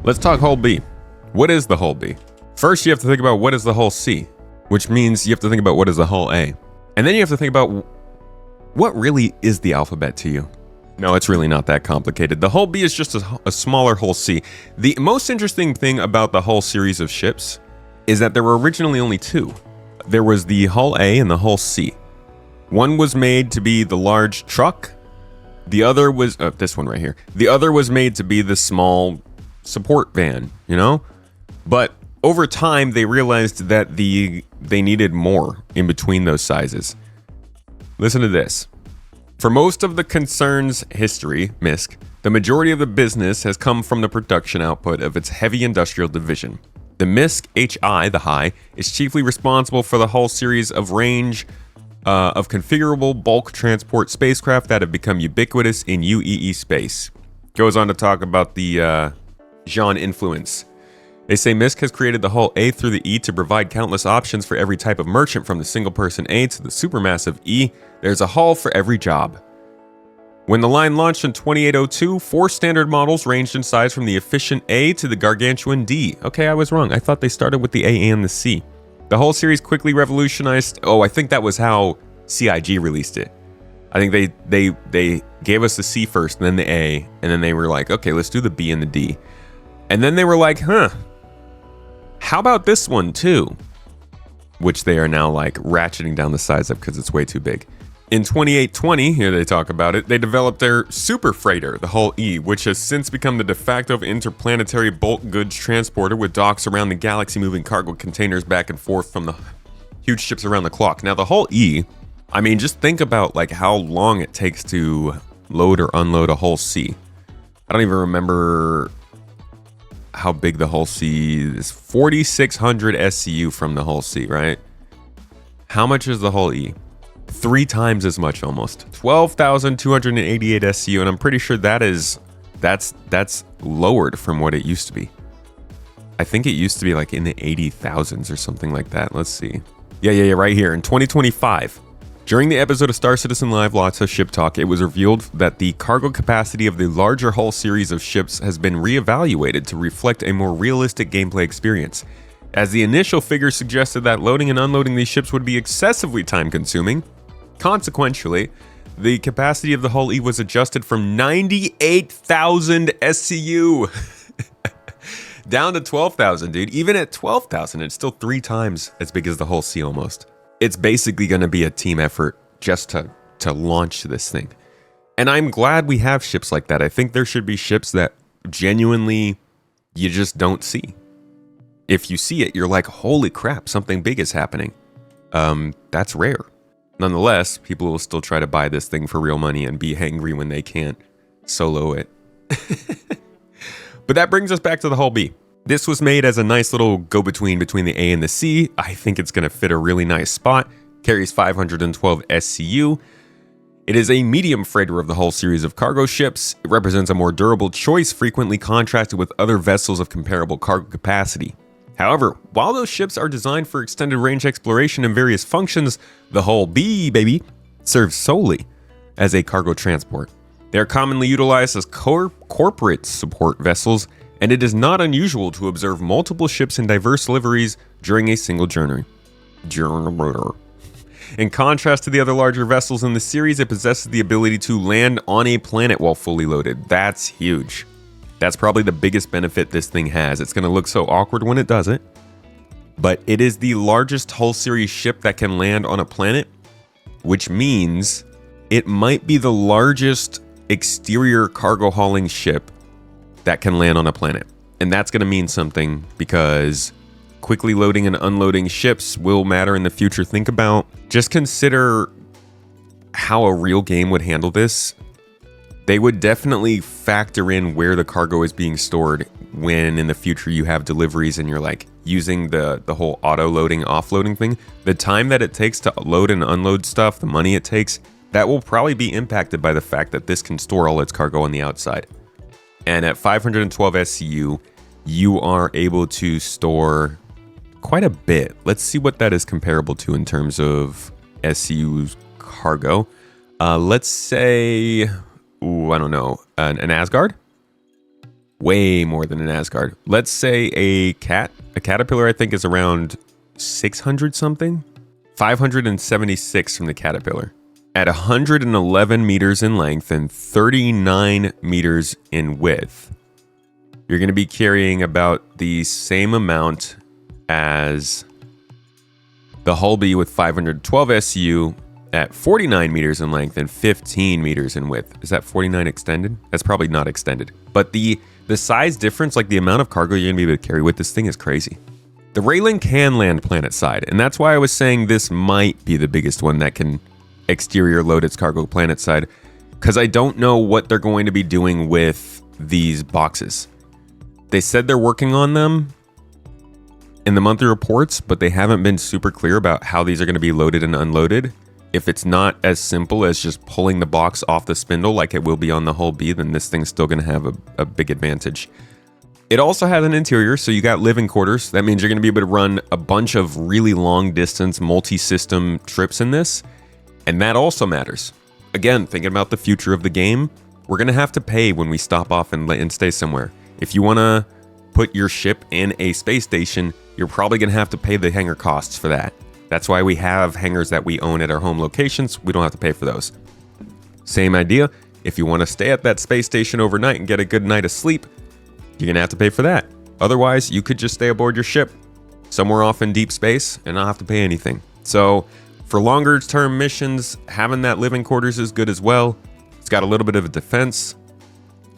Let's talk hull B. What is the hull B? First, you have to think about what is the hull C, which means you have to think about what is the hull A. And then you have to think about what really is the alphabet to you. No, it's really not that complicated. The hull B is just a smaller hull C. The most interesting thing about the hull series of ships is that there were originally only two. There was the hull A and the hull C. One was made to be the large truck. The other was, this one right here. The other was made to be the small support van, you know? But over time, they realized that they needed more in between those sizes. Listen to this. For most of the concern's history, MISC, the majority of the business has come from the production output of its heavy industrial division. The MISC HI, the high, is chiefly responsible for the whole series of range of configurable bulk transport spacecraft that have become ubiquitous in UEE space. Goes on to talk about the Jean influence. They say MISC has created the hull A through the E to provide countless options for every type of merchant, from the single-person A to the supermassive E. There's a hull for every job. When the line launched in 2802, 4 standard models ranged in size from the efficient A to the gargantuan D. Okay, I was wrong. I thought they started with the A and the C. The whole series quickly revolutionized. Oh, I think that was how CIG released it. I think they gave us the C first, and then the A, and then they were like, okay, let's do the B and the D. And then they were like, how about this one too? Which they are now like ratcheting down the size of because it's way too big. In 2820, here they talk about it, they developed their super freighter, the hull E, which has since become the de facto interplanetary bulk goods transporter with docks around the galaxy, moving cargo containers back and forth from the huge ships around the clock. Now the hull E, I mean, just think about like how long it takes to load or unload a hull C. I don't even remember how big the hull C is. 4,600 SCU from the hull C, right? How much is the hull E? 3 times as much almost. 12,288 SCU, and I'm pretty sure that's lowered from what it used to be. I think it used to be like in the 80,000s or something like that. Let's see. Yeah, right here in 2025. During the episode of Star Citizen Live Lots of Ship Talk, it was revealed that the cargo capacity of the larger hull series of ships has been reevaluated to reflect a more realistic gameplay experience. As the initial figures suggested that loading and unloading these ships would be excessively time-consuming, consequentially, the capacity of the hull E was adjusted from 98,000 SCU down to 12,000, dude. Even at 12,000, it's still 3 times as big as the hull C almost. It's basically going to be a team effort just to launch this thing. And I'm glad we have ships like that. I think there should be ships that genuinely you just don't see. If you see it, you're like, holy crap, something big is happening. That's rare. Nonetheless, people will still try to buy this thing for real money and be angry when they can't solo it. But that brings us back to the hull B. This was made as a nice little go-between between the A and the C. I think it's going to fit a really nice spot. Carries 512 SCU. It is a medium freighter of the whole series of cargo ships. It represents a more durable choice, frequently contrasted with other vessels of comparable cargo capacity. However, while those ships are designed for extended range exploration and various functions, the hull B, baby, serves solely as a cargo transport. They are commonly utilized as corporate support vessels, and it is not unusual to observe multiple ships in diverse liveries during a single journey. In contrast to the other larger vessels in the series, it possesses the ability to land on a planet while fully loaded. That's huge. That's probably the biggest benefit this thing has. It's going to look so awkward when it does it, but it is the largest hull series ship that can land on a planet, which means it might be the largest exterior cargo hauling ship that can land on a planet. And that's going to mean something because quickly loading and unloading ships will matter in the future. Just consider how a real game would handle this. They would definitely factor in where the cargo is being stored when in the future you have deliveries and you're like using the whole auto loading, offloading thing. The time that it takes to load and unload stuff, the money it takes, that will probably be impacted by the fact that this can store all its cargo on the outside. And at 512 SCU, you are able to store quite a bit. Let's see what that is comparable to in terms of SCU cargo. Let's say, I don't know, an Asgard? Way more than an Asgard. Let's say a caterpillar, I think, is around 600 something. 576 from the caterpillar. At 111 meters in length and 39 meters in width, you're going to be carrying about the same amount as the Hull-B with 512 SU at 49 meters in length and 15 meters in width. Is that 49 extended? That's probably not extended. But the size difference, like the amount of cargo you're going to be able to carry with this thing is crazy. The railing can land planet side, and that's why I was saying this might be the biggest one that can exterior load its cargo planet side, because I don't know what they're going to be doing with these boxes. They said they're working on them in the monthly reports, but they haven't been super clear about how these are going to be loaded and unloaded. If it's not as simple as just pulling the box off the spindle like it will be on the Hull-B, then this thing's still going to have a big advantage. It also has an interior, so you got living quarters. That means you're going to be able to run a bunch of really long distance multi-system trips in this, and that also matters. Again, thinking about the future of the game, we're going to have to pay when we stop off and stay somewhere. If you want to put your ship in a space station, you're probably going to have to pay the hangar costs for that. That's why we have hangars that we own at our home locations. We don't have to pay for those. Same idea. If you want to stay at that space station overnight and get a good night of sleep, you're going to have to pay for that. Otherwise, you could just stay aboard your ship somewhere off in deep space and not have to pay anything. So for longer term missions, having that living quarters is good as well. It's got a little bit of a defense.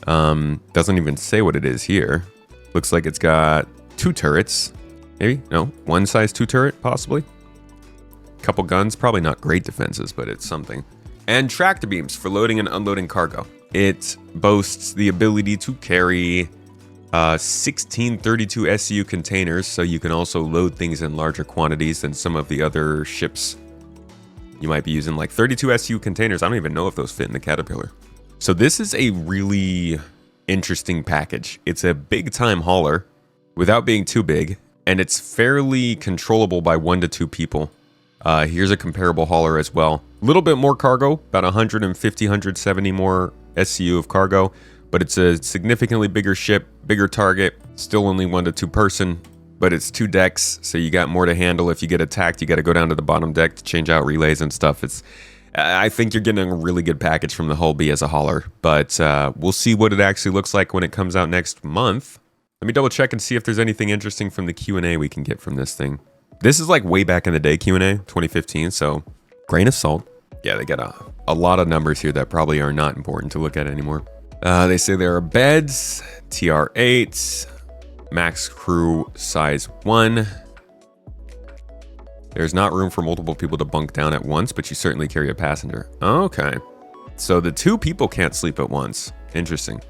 Doesn't even say what it is here. Looks like it's got 2 turrets. Maybe? No, 1 size 2 turret, possibly. Couple guns, probably not great defenses, but it's something. And tractor beams for loading and unloading cargo. It boasts the ability to carry 16 32 SU containers, so you can also load things in larger quantities than some of the other ships. You might be using like 32 SU containers. I don't even know if those fit in the Caterpillar. So this is a really interesting package. It's a big time hauler without being too big, and it's fairly controllable by 1 to 2 people. Here's a comparable hauler as well. A little bit more cargo, about 150, 170 more SCU of cargo, but it's a significantly bigger ship, bigger target, still only 1 to 2 person, but it's 2 decks, so you got more to handle. If you get attacked, you got to go down to the bottom deck to change out relays and stuff. I think you're getting a really good package from the Hull-B as a hauler, but we'll see what it actually looks like when it comes out next month. Let me double check and see if there's anything interesting from the Q&A we can get from this thing. This is like way back in the day Q&A, 2015, so grain of salt. Yeah, they got a lot of numbers here that probably are not important to look at anymore. They say there are beds, TR8, max crew size 1. There's not room for multiple people to bunk down at once, but you certainly carry a passenger. Okay. So the 2 people can't sleep at once. Interesting.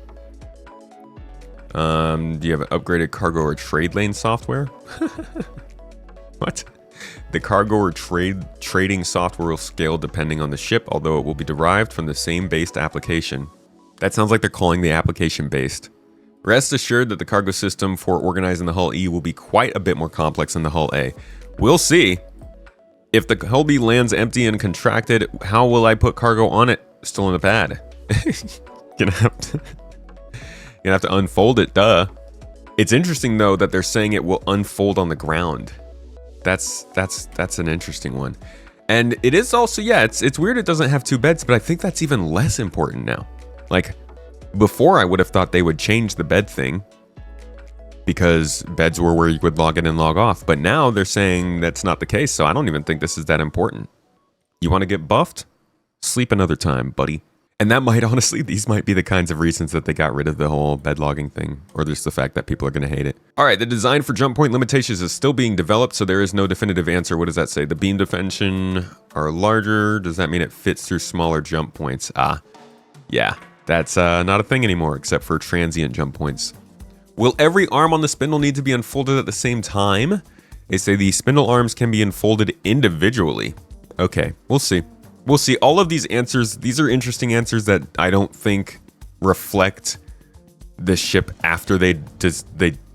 Do you have an upgraded cargo or trade lane software? What? The cargo or trading software will scale depending on the ship, although it will be derived from the same based application. That sounds like they're calling the application based. Rest assured that the cargo system for organizing the Hull-E will be quite a bit more complex than the Hull-A. We'll see. If the Hull-B lands empty and contracted, how will I put cargo on it still in the pad? Gonna have to unfold it, duh. It's interesting though that they're saying it will unfold on the ground. That's an interesting one. And it is also, yeah, it's weird it doesn't have 2 beds, but I think that's even less important now. Like, before I would have thought they would change the bed thing because beds were where you would log in and log off. But now they're saying that's not the case, so I don't even think this is that important. You want to get buffed? Sleep another time, buddy. And that might, honestly, these might be the kinds of reasons that they got rid of the whole bed logging thing, or just the fact that people are going to hate it. All right, the design for jump point limitations is still being developed, so there is no definitive answer. What does that say? The beam defension are larger. Does that mean it fits through smaller jump points? Yeah, that's not a thing anymore, except for transient jump points. Will every arm on the spindle need to be unfolded at the same time? They say the spindle arms can be unfolded individually. Okay, we'll see. We'll see. All of these answers, these are interesting answers that I don't think reflect the ship after they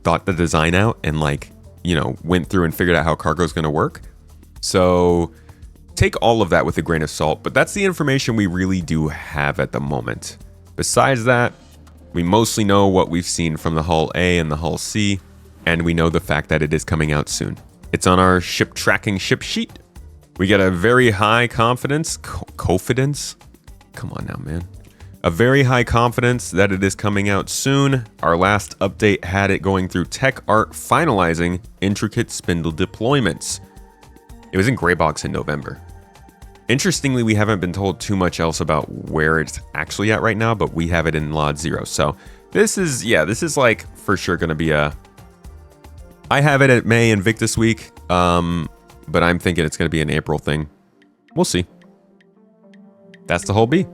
thought the design out and, like, you know, went through and figured out how cargo is going to work. So take all of that with a grain of salt, but that's the information we really do have at the moment. Besides that, We mostly know what we've seen from the hull A and the hull C, and we know the fact that it is coming out soon. It's on our ship tracking ship sheet. We get a very high confidence, confidence? Come on now, man. A very high confidence that it is coming out soon. Our last update had it going through tech art, finalizing intricate spindle deployments. It was in gray box in November. Interestingly, we haven't been told too much else about where it's actually at right now, but we have it in Lot 0. So this is like for sure going to be a... I have it at May Invictus Week, but I'm thinking it's going to be an April thing. We'll see. That's the whole B.